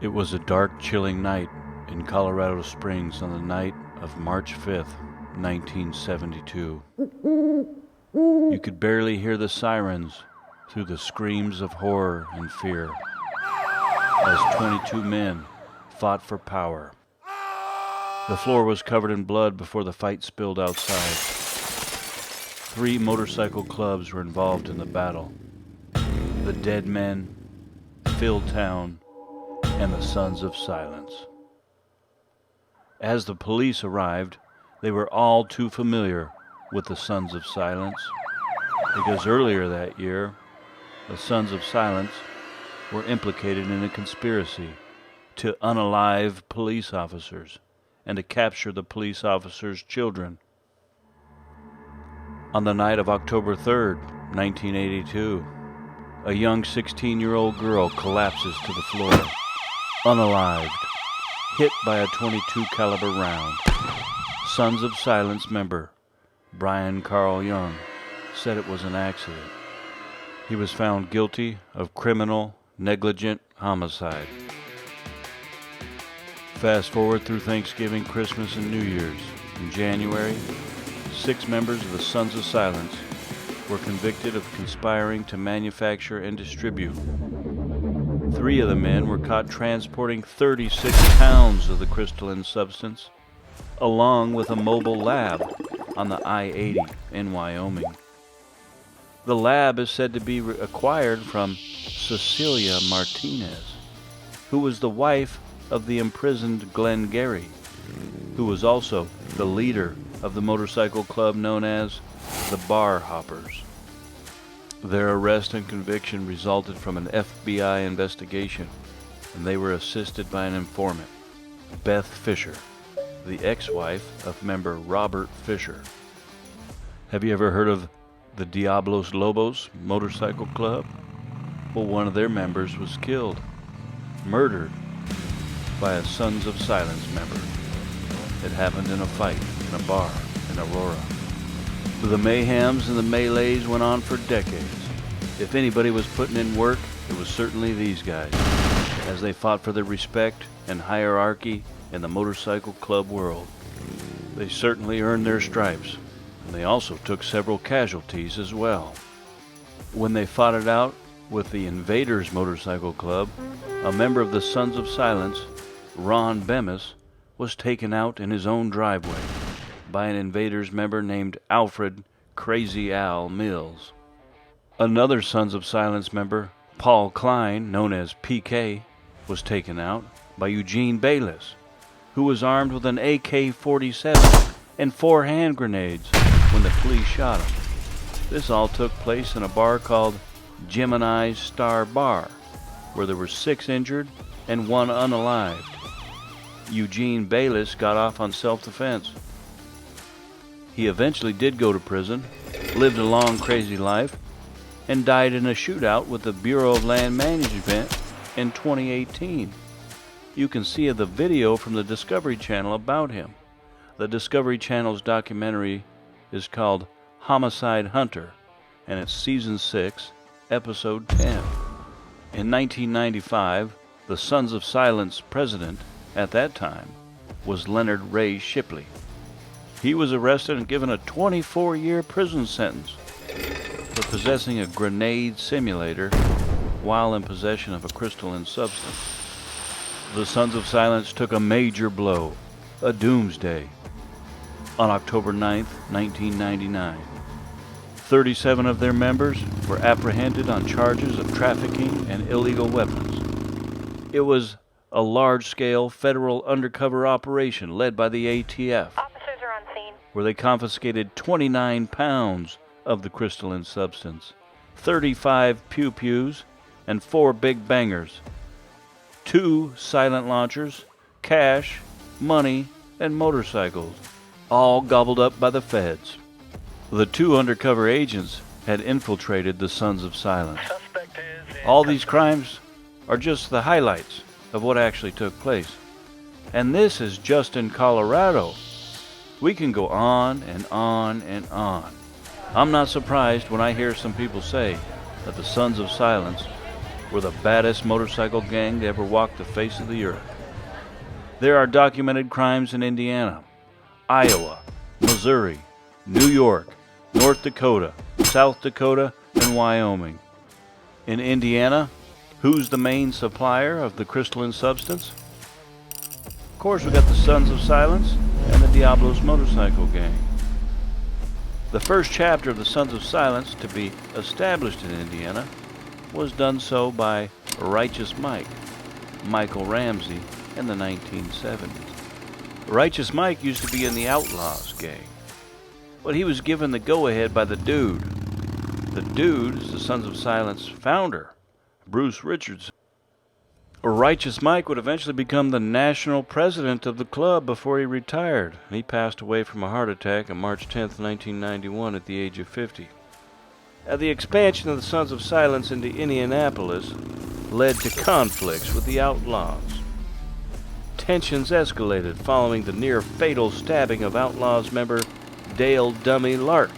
It was a dark, chilling night in Colorado Springs on the night of March 5th, 1972. You could barely hear the sirens through the screams of horror and fear as 22 men fought for power. The floor was covered in blood before the fight spilled outside. 3 motorcycle clubs were involved in the battle: the Dead Men, Philtown, and the Sons of Silence. As the police arrived, they were all too familiar with the Sons of Silence, because earlier that year, the Sons of Silence were implicated in a conspiracy to unalive police officers and to capture the police officers' children. On the night of October 3rd, 1982, a young 16-year-old girl collapses to the floor, unalived, hit by a .22 caliber round. Sons of Silence member Karl Young said it was an accident. He was found guilty of criminal negligent homicide. Fast forward through Thanksgiving, Christmas, and New Year's. In January, 6 members of the Sons of Silence were convicted of conspiring to manufacture and distribute. 3 of the men were caught transporting 36 pounds of the crystalline substance, along with a mobile lab on the I-80 in Wyoming. The lab is said to be acquired from Cecilia Martinez, who was the wife of the imprisoned Glenn Gary, who was also the leader of the motorcycle club known as the Bar Hoppers. Their arrest and conviction resulted from an FBI investigation, and they were assisted by an informant, Beth Fisher, the ex-wife of member Robert Fisher. Have you ever heard of the Diablos Lobos motorcycle club? Well, one of their members was killed, murdered, by a Sons of Silence member. It happened in a fight in a bar in Aurora. The mayhems and the melees went on for decades. If anybody was putting in work, it was certainly these guys, as they fought for their respect and hierarchy in the motorcycle club world. They certainly earned their stripes, and they also took several casualties as well. When they fought it out with the Invaders Motorcycle Club, a member of the Sons of Silence, Ron Bemis, was taken out in his own driveway by an Invaders member named Alfred Crazy Al Mills. Another Sons of Silence member, Paul Klein, known as PK, was taken out by Eugene Bayless, who was armed with an AK-47 and 4 hand grenades when the police shot him. This all took place in a bar called Gemini's Star Bar, where there were 6 injured and 1 unalived. Eugene Bayless got off on self-defense. He eventually did go to prison, lived a long, crazy life, and died in a shootout with the Bureau of Land Management in 2018. You can see the video from the Discovery Channel about him. The Discovery Channel's documentary is called Homicide Hunter, and it's Season 6, Episode 10. In 1995, the Sons of Silence president at that time was Leonard Ray Shipley. He was arrested and given a 24-year prison sentence for possessing a grenade simulator while in possession of a crystalline substance. The Sons of Silence took a major blow, a doomsday, on October 9th, 1999. 37 of their members were apprehended on charges of trafficking and illegal weapons. It was a large-scale federal undercover operation led by the ATF, Officers are on scene. where they confiscated 29 pounds of the crystalline substance, 35 pew-pews, and 4 big bangers, 2 silent launchers, cash, money, and motorcycles, all gobbled up by the feds. The 2 undercover agents had infiltrated the Sons of Silence. All these crimes are just the highlights of what actually took place. And this is just in Colorado. We can go on and on and on. I'm not surprised when I hear some people say that the Sons of Silence were the baddest motorcycle gang to ever walk the face of the earth. There are documented crimes in Indiana, Iowa, Missouri, New York, North Dakota, South Dakota, and Wyoming. In Indiana, who's the main supplier of the crystalline substance? Of course, we got the Sons of Silence and the Diablos motorcycle gang. The first chapter of the Sons of Silence to be established in Indiana was done so by Righteous Mike, Michael Ramsey, in the 1970s. Righteous Mike used to be in the Outlaws gang, but he was given the go-ahead by the Dude. The Dude is the Sons of Silence founder, Bruce Richardson. Righteous Mike would eventually become the national president of the club before he retired. He passed away from a heart attack on March 10, 1991 at the age of 50. The expansion of the Sons of Silence into Indianapolis led to conflicts with the Outlaws. Tensions escalated following the near-fatal stabbing of Outlaws member Dale "Dummy" Lark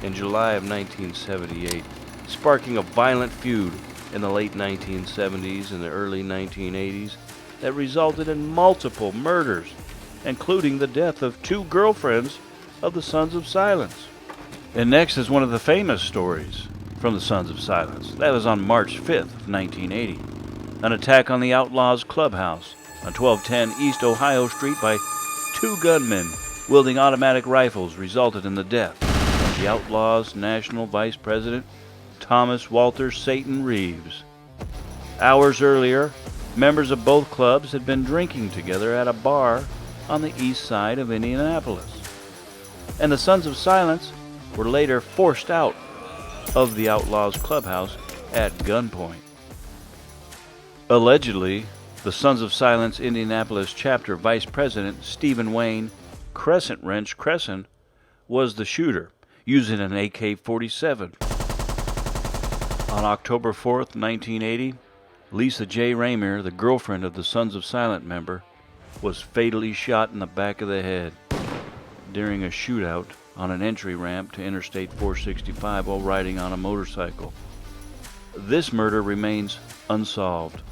in July of 1978, sparking a violent feud in the late 1970s and the early 1980s that resulted in multiple murders, including the death of 2 girlfriends of the Sons of Silence. And next is one of the famous stories from the Sons of Silence. That was on March 5th of 1980. An attack on the Outlaws clubhouse on 1210 East Ohio Street by 2 gunmen wielding automatic rifles resulted in the death of the Outlaws' National Vice President, Thomas Walter Satan Reeves. Hours earlier, members of both clubs had been drinking together at a bar on the east side of Indianapolis, and the Sons of Silence were later forced out of the Outlaws clubhouse at gunpoint. Allegedly, the Sons of Silence Indianapolis chapter vice president Stephen Wayne Crescent Wrench Crescent was the shooter, using an AK-47. On October 4th, 1980, Lisa J. Raymer, the girlfriend of the Sons of Silence member, was fatally shot in the back of the head during a shootout on an entry ramp to Interstate 465 while riding on a motorcycle. This murder remains unsolved,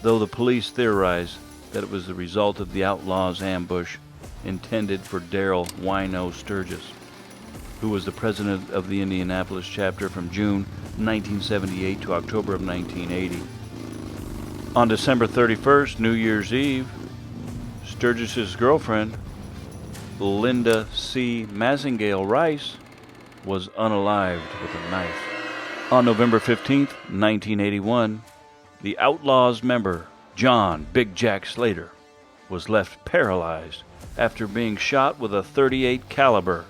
though the police theorize that it was the result of the Outlaws' ambush intended for Darrell "Wino" Sturgis, who was the president of the Indianapolis chapter from June 1978 to October of 1980. On December 31st, New Year's Eve, Sturgis's girlfriend, Linda C. Massingale Rice, was unalived with a knife. On November 15th, 1981, the Outlaws member, John Big Jack Slater, was left paralyzed after being shot with a .38 caliber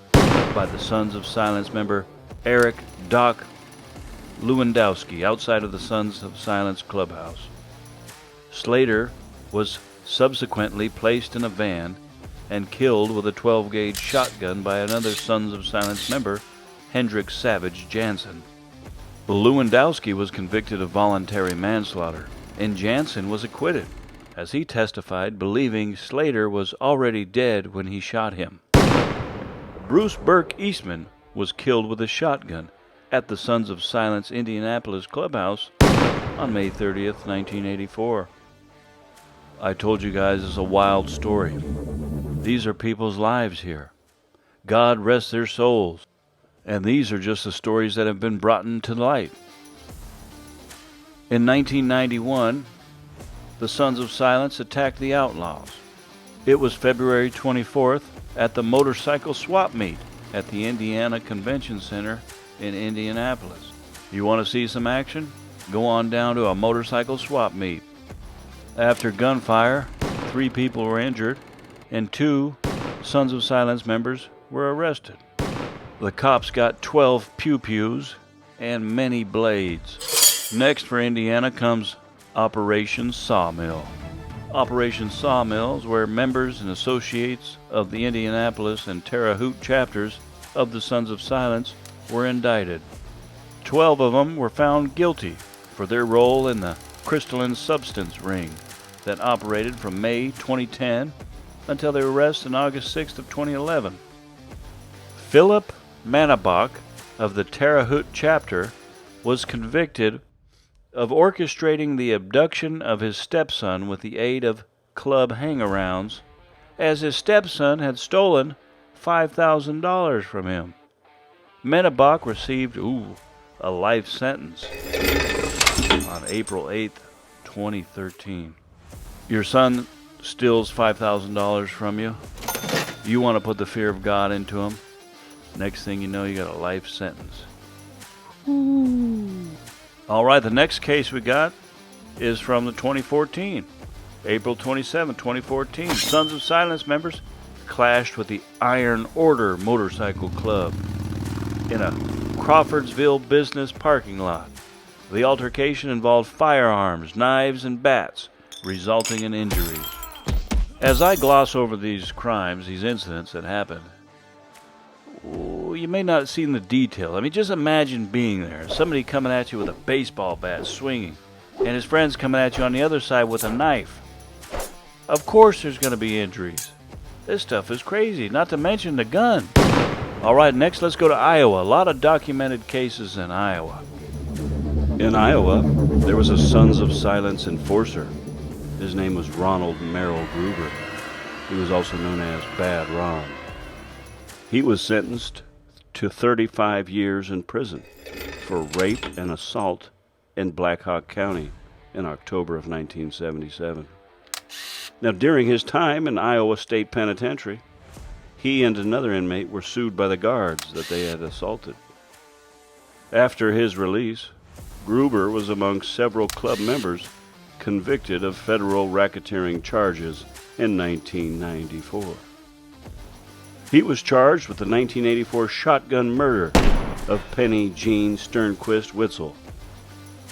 by the Sons of Silence member Eric Doc Lewandowski outside of the Sons of Silence clubhouse. Slater was subsequently placed in a van and killed with a 12-gauge shotgun by another Sons of Silence member, Hendrik Savage Jansen. Lewandowski was convicted of voluntary manslaughter, and Jansen was acquitted, as he testified believing Slater was already dead when he shot him. Bruce Burke Eastman was killed with a shotgun at the Sons of Silence Indianapolis clubhouse on May 30th, 1984. I told you guys it's a wild story. These are people's lives here. God rest their souls. And these are just the stories that have been brought into light. In 1991, the Sons of Silence attacked the Outlaws. It was February 24th at the motorcycle swap meet at the Indiana Convention Center in Indianapolis. You want to see some action? Go on down to a motorcycle swap meet. After gunfire, 3 people were injured and 2 Sons of Silence members were arrested. The cops got 12 pew-pews and many blades. Next for Indiana comes Operation Sawmill. Operation Sawmill is where members and associates of the Indianapolis and Terre Haute chapters of the Sons of Silence were indicted. 12 of them were found guilty for their role in the crystalline substance ring that operated from May 2010 until their arrest on August 6th of 2011. Philip Manabach of the Terre Haute chapter was convicted of orchestrating the abduction of his stepson with the aid of club hang-arounds, as his stepson had stolen $5,000 from him. Menabach received a life sentence on April 8, 2013. Your son steals $5,000 from you. You want to put the fear of God into him. Next thing you know, you got a life sentence. All right, the next case we got is from the 2014. April 27, 2014. Sons of Silence members clashed with the Iron Order Motorcycle Club in a Crawfordsville business parking lot. The altercation involved firearms, knives, and bats, resulting in injuries. As I gloss over these crimes, these incidents that happened, you may not have seen the detail. I mean, just imagine being there. Somebody coming at you with a baseball bat, swinging, and his friends coming at you on the other side with a knife. Of course there's going to be injuries. This stuff is crazy, not to mention the gun. All right, next let's go to Iowa. A lot of documented cases in Iowa. In Iowa, there was a Sons of Silence enforcer. His name was Ronald Merrill Gruber. He was also known as Bad Ron. He was sentenced to 35 years in prison for rape and assault in Black Hawk County in October of 1977. Now, during his time in Iowa State Penitentiary, he and another inmate were sued by the guards that they had assaulted. After his release, Gruber was among several club members convicted of federal racketeering charges in 1994. He was charged with the 1984 shotgun murder of Penny Jean Sternquist Witzel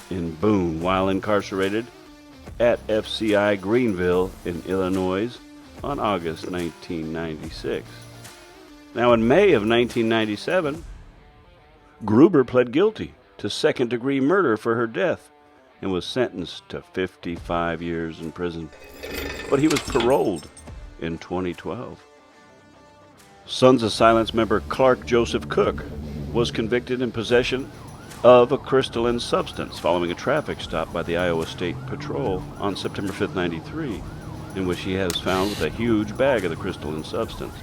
in Boone while incarcerated at FCI Greenville in Illinois on August 1996. Now, in May of 1997, Gruber pled guilty to second-degree murder for her death and was sentenced to 55 years in prison. But he was paroled in 2012. Sons of Silence member Clark Joseph Cook was convicted in possession of a crystalline substance following a traffic stop by the Iowa State Patrol on September 5, 1993, in which he was found with a huge bag of the crystalline substance.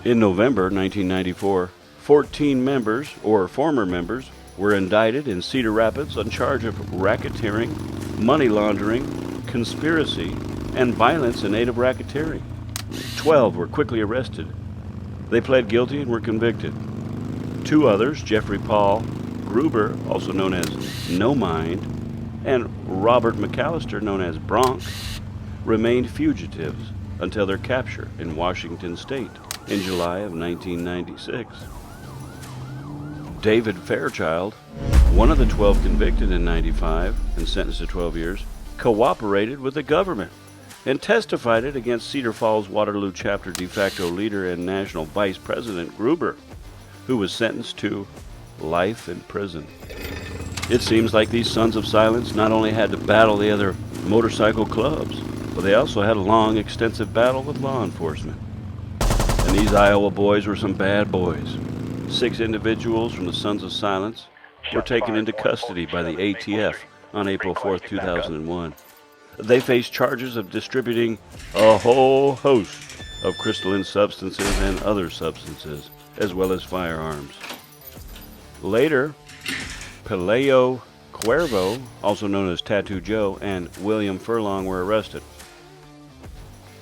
In November 1994, 14 members, or former members, were indicted in Cedar Rapids on charge of racketeering, money laundering, conspiracy, and violence in aid of racketeering. 12 were quickly arrested. They pled guilty and were convicted. 2 others, Jeffrey Paul Gruber, also known as No Mind, and Robert McAllister, known as Bronk, remained fugitives until their capture in Washington State in July of 1996. David Fairchild, one of the 12 convicted in 95 and sentenced to 12 years, cooperated with the government and testified against Cedar Falls Waterloo chapter de facto leader and national vice president Gruber, who was sentenced to life in prison. It seems like these Sons of Silence not only had to battle the other motorcycle clubs, but they also had a long, extensive battle with law enforcement. And these Iowa boys were some bad boys. 6 individuals from the Sons of Silence were taken into custody by the ATF on April 4, 2001. They faced charges of distributing a whole host of crystalline substances and other substances, as well as firearms. Later, Peleo Cuervo, also known as Tattoo Joe, and William Furlong were arrested.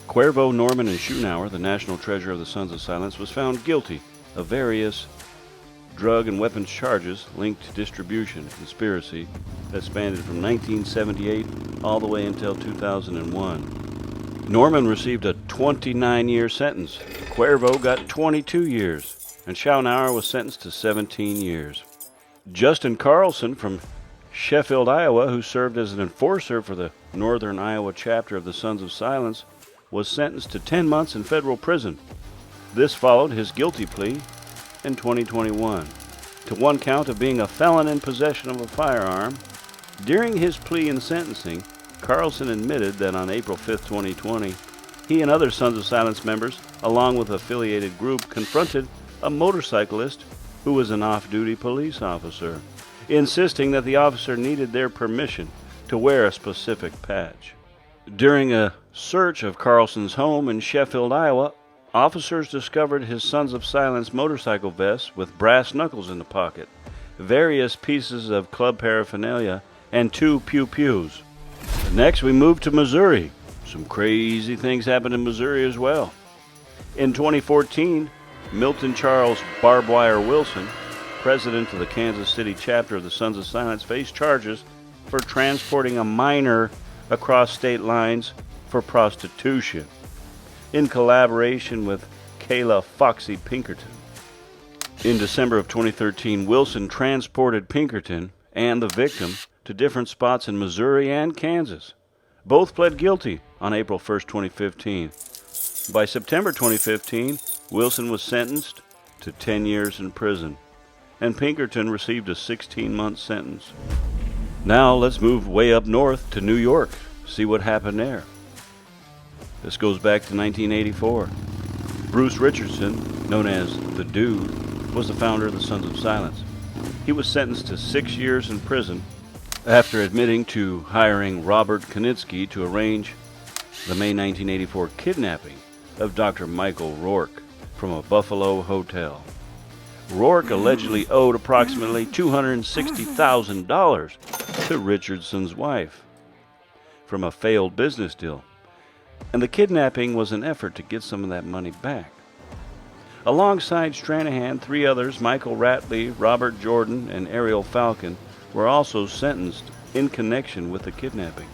Cuervo, Norman, and Schunauer, the national treasurer of the Sons of Silence, was found guilty of various drug and weapons charges linked to distribution conspiracy that spanned from 1978 all the way until 2001. Norman received a 29-year sentence. Cuervo got 22 years, and Schunauer was sentenced to 17 years. Justin Carlson from Sheffield, Iowa, who served as an enforcer for the Northern Iowa chapter of the Sons of Silence, was sentenced to 10 months in federal prison. This followed his guilty plea in 2021 to one count of being a felon in possession of a firearm. During his plea and sentencing, Carlson admitted that on April 5, 2020, he and other Sons of Silence members, along with affiliated group, confronted a motorcyclist who was an off-duty police officer. insisting that the officer needed their permission to wear a specific patch. During a search of Carlson's home in Sheffield, Iowa, officers discovered his Sons of Silence motorcycle vest with brass knuckles in the pocket, various pieces of club paraphernalia, and 2 pew-pews. Next, we move to Missouri. Some crazy things happened in Missouri as well. In 2014, Milton Charles Barbed Wire Wilson, president of the Kansas City chapter of the Sons of Silence, faced charges for transporting a minor across state lines for prostitution, in collaboration with Kayla Foxy Pinkerton. In December of 2013, Wilson transported Pinkerton and the victim to different spots in Missouri and Kansas. Both pled guilty on April 1, 2015. By September 2015, Wilson was sentenced to 10 years in prison, and Pinkerton received a 16-month sentence. Now let's move way up north to New York, see what happened there. This goes back to 1984. Bruce Richardson, known as the Dude, was the founder of the Sons of Silence. He was sentenced to 6 years in prison after admitting to hiring Robert Knitsky to arrange the May 1984 kidnapping of Dr. Michael Rourke from a Buffalo hotel. Rourke allegedly owed approximately $260,000 to Richardson's wife from a failed business deal, and the kidnapping was an effort to get some of that money back. Alongside Stranahan, 3 others, Michael Ratley, Robert Jordan, and Ariel Falcon, were also sentenced in connection with the kidnapping.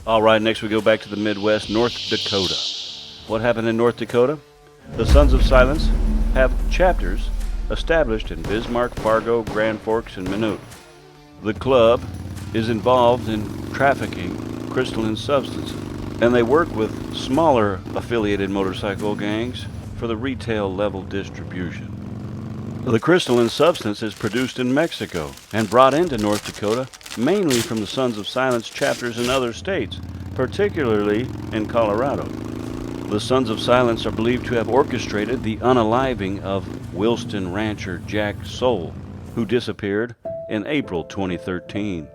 All right, next we go back to the Midwest, North Dakota. What happened in North Dakota? The Sons of Silence have chapters established in Bismarck, Fargo, Grand Forks, and Minot. The club is involved in trafficking crystalline substances, and they work with smaller affiliated motorcycle gangs for the retail level distribution. The crystalline substance is produced in Mexico and brought into North Dakota mainly from the Sons of Silence chapters in other states, particularly in Colorado. The Sons of Silence are believed to have orchestrated the unaliving of Wilston rancher Jack Soule, who disappeared in April 2013.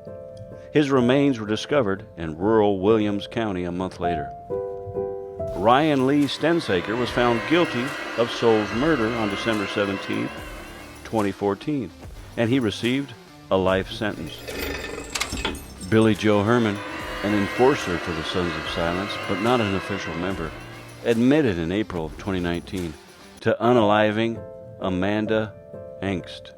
His remains were discovered in rural Williams County a month later. Ryan Lee Stensaker was found guilty of Soule's murder on December 17, 2014, and he received a life sentence. Billy Joe Herman, an enforcer for the Sons of Silence, but not an official member, admitted in April of 2019 to unaliving Amanda Angst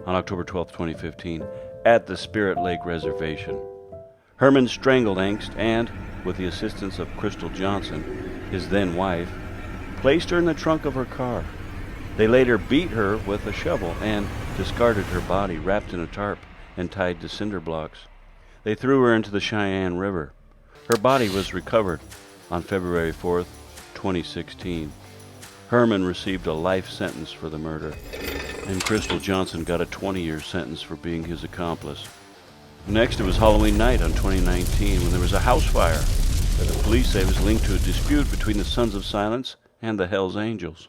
on October 12, 2015, at the Spirit Lake Reservation. Herman strangled Angst and, with the assistance of Crystal Johnson, his then wife, placed her in the trunk of her car. They later beat her with a shovel and discarded her body wrapped in a tarp and tied to cinder blocks. They threw her into the Cheyenne River. Her body was recovered on February 4th, 2016. Herman received a life sentence for the murder, and Crystal Johnson got a 20-year sentence for being his accomplice. Next, it was Halloween night on 2019 when there was a house fire that the police say was linked to a dispute between the Sons of Silence and the Hells Angels.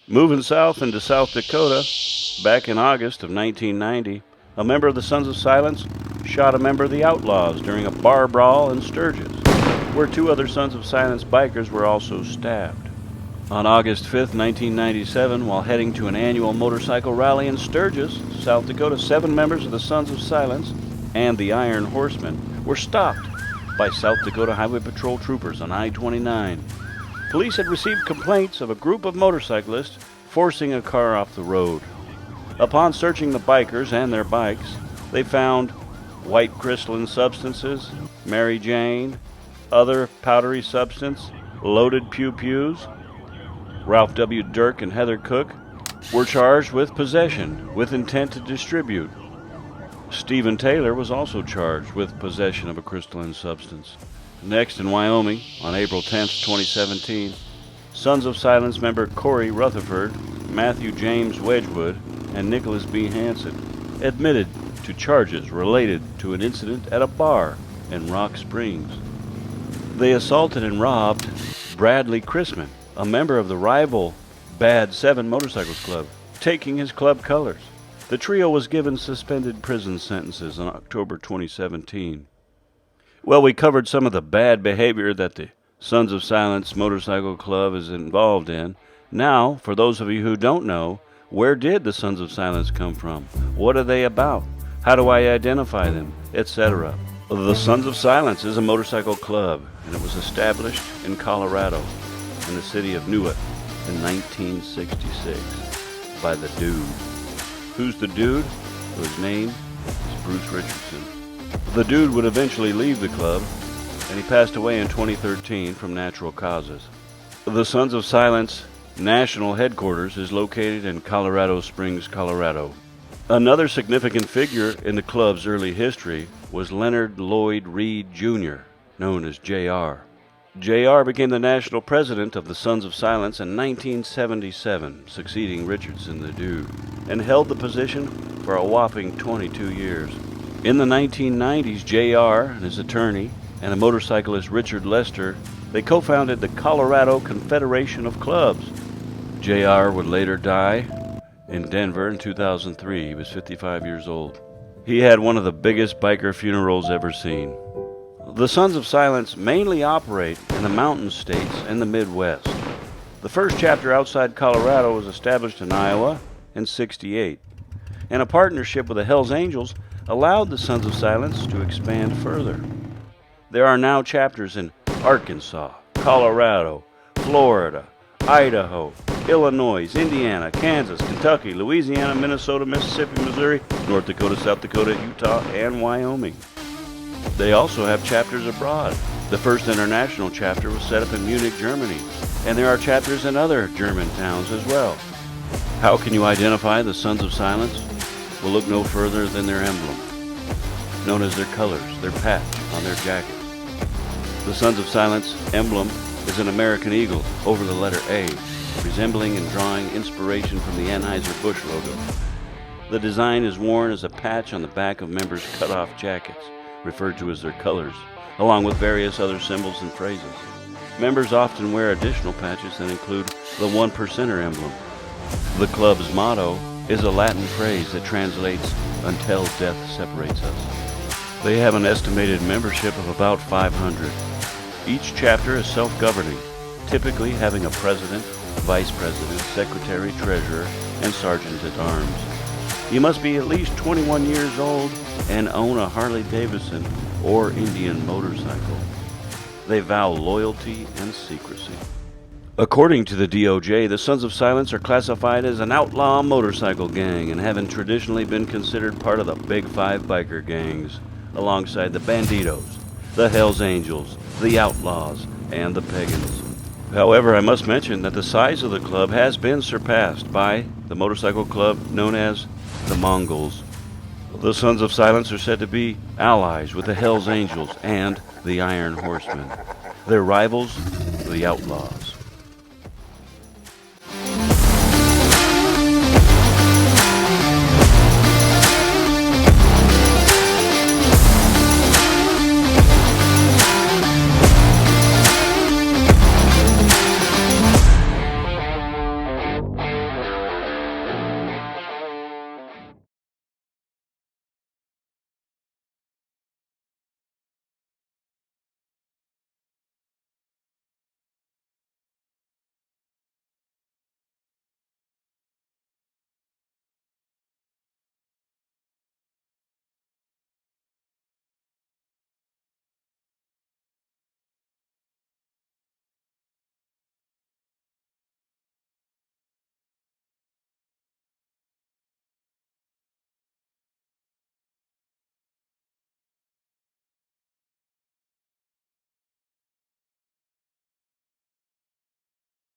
Moving south into South Dakota, back in August of 1990, a member of the Sons of Silence shot a member of the Outlaws during a bar brawl in Sturgis, where 2 other Sons of Silence bikers were also stabbed. On August 5, 1997, while heading to an annual motorcycle rally in Sturgis, South Dakota, 7 members of the Sons of Silence and the Iron Horsemen were stopped by South Dakota Highway Patrol troopers on I-29. Police had received complaints of a group of motorcyclists forcing a car off the road. Upon searching the bikers and their bikes, they found white crystalline substances, Mary Jane, other powdery substance, loaded pew-pews. Ralph W. Dirk and Heather Cook were charged with possession with intent to distribute. Stephen Taylor was also charged with possession of a crystalline substance. Next, in Wyoming, on April 10, 2017, Sons of Silence member Corey Rutherford, Matthew James Wedgwood, and Nicholas B. Hansen admitted to charges related to an incident at a bar in Rock Springs. They assaulted and robbed Bradley Chrisman, a member of the rival Bad 7 Motorcycles Club, taking his club colors. The trio was given suspended prison sentences in October 2017. Well, we covered some of the bad behavior that the Sons of Silence Motorcycle Club is involved in. Now, for those of you who don't know, where did the Sons of Silence come from? What are they about? How do I identify them? Etc. The Sons of Silence is a motorcycle club, and it was established in Colorado, in the city of Newark, in 1966, by the Dude. Who's the Dude? Well, his name is Bruce Richardson. The Dude would eventually leave the club, and he passed away in 2013 from natural causes. The Sons of Silence national headquarters is located in Colorado Springs, Colorado. Another significant figure in the club's early history was Leonard Lloyd Reed Jr., known as J.R. J.R. became the national president of the Sons of Silence in 1977, succeeding Richardson the Dude, and held the position for a whopping 22 years. In the 1990s, J.R. and his attorney and a motorcyclist Richard Lester, they co-founded the Colorado Confederation of Clubs. J.R. would later die in Denver in 2003. He was 55 years old. He had one of the biggest biker funerals ever seen. The Sons of Silence mainly operate in the mountain states and the Midwest. The first chapter outside Colorado was established in Iowa in '68, and a partnership with the Hells Angels allowed the Sons of Silence to expand further. There are now chapters in Arkansas, Colorado, Florida, Idaho, Illinois, Indiana, Kansas, Kentucky, Louisiana, Minnesota, Mississippi, Missouri, North Dakota, South Dakota, Utah, and Wyoming. They also have chapters abroad. The first international chapter was set up in Munich, Germany, and there are chapters in other German towns as well. How can you identify the Sons of Silence? Well, look no further than their emblem, known as their colors, their patch on their jacket. The Sons of Silence emblem is an American eagle over the letter A, resembling and drawing inspiration from the Anheuser-Busch logo. The design is worn as a patch on the back of members' cut-off jackets, referred to as their colors, along with various other symbols and phrases. Members often wear additional patches that include the One Percenter emblem. The club's motto is a Latin phrase that translates, "Until death separates us." They have an estimated membership of about 500. Each chapter is self-governing, typically having a president, vice president, secretary, treasurer, and sergeant-at-arms. You must be at least 21 years old and own a Harley-Davidson or Indian motorcycle. They vow loyalty and secrecy. According to the DOJ, the Sons of Silence are classified as an outlaw motorcycle gang and having traditionally been considered part of the Big Five biker gangs, alongside the Banditos, the Hells Angels, the Outlaws, and the Pagans. However, I must mention that the size of the club has been surpassed by the motorcycle club known as the Mongols. The Sons of Silence are said to be allies with the Hells Angels and the Iron Horsemen. Their rivals, the Outlaws.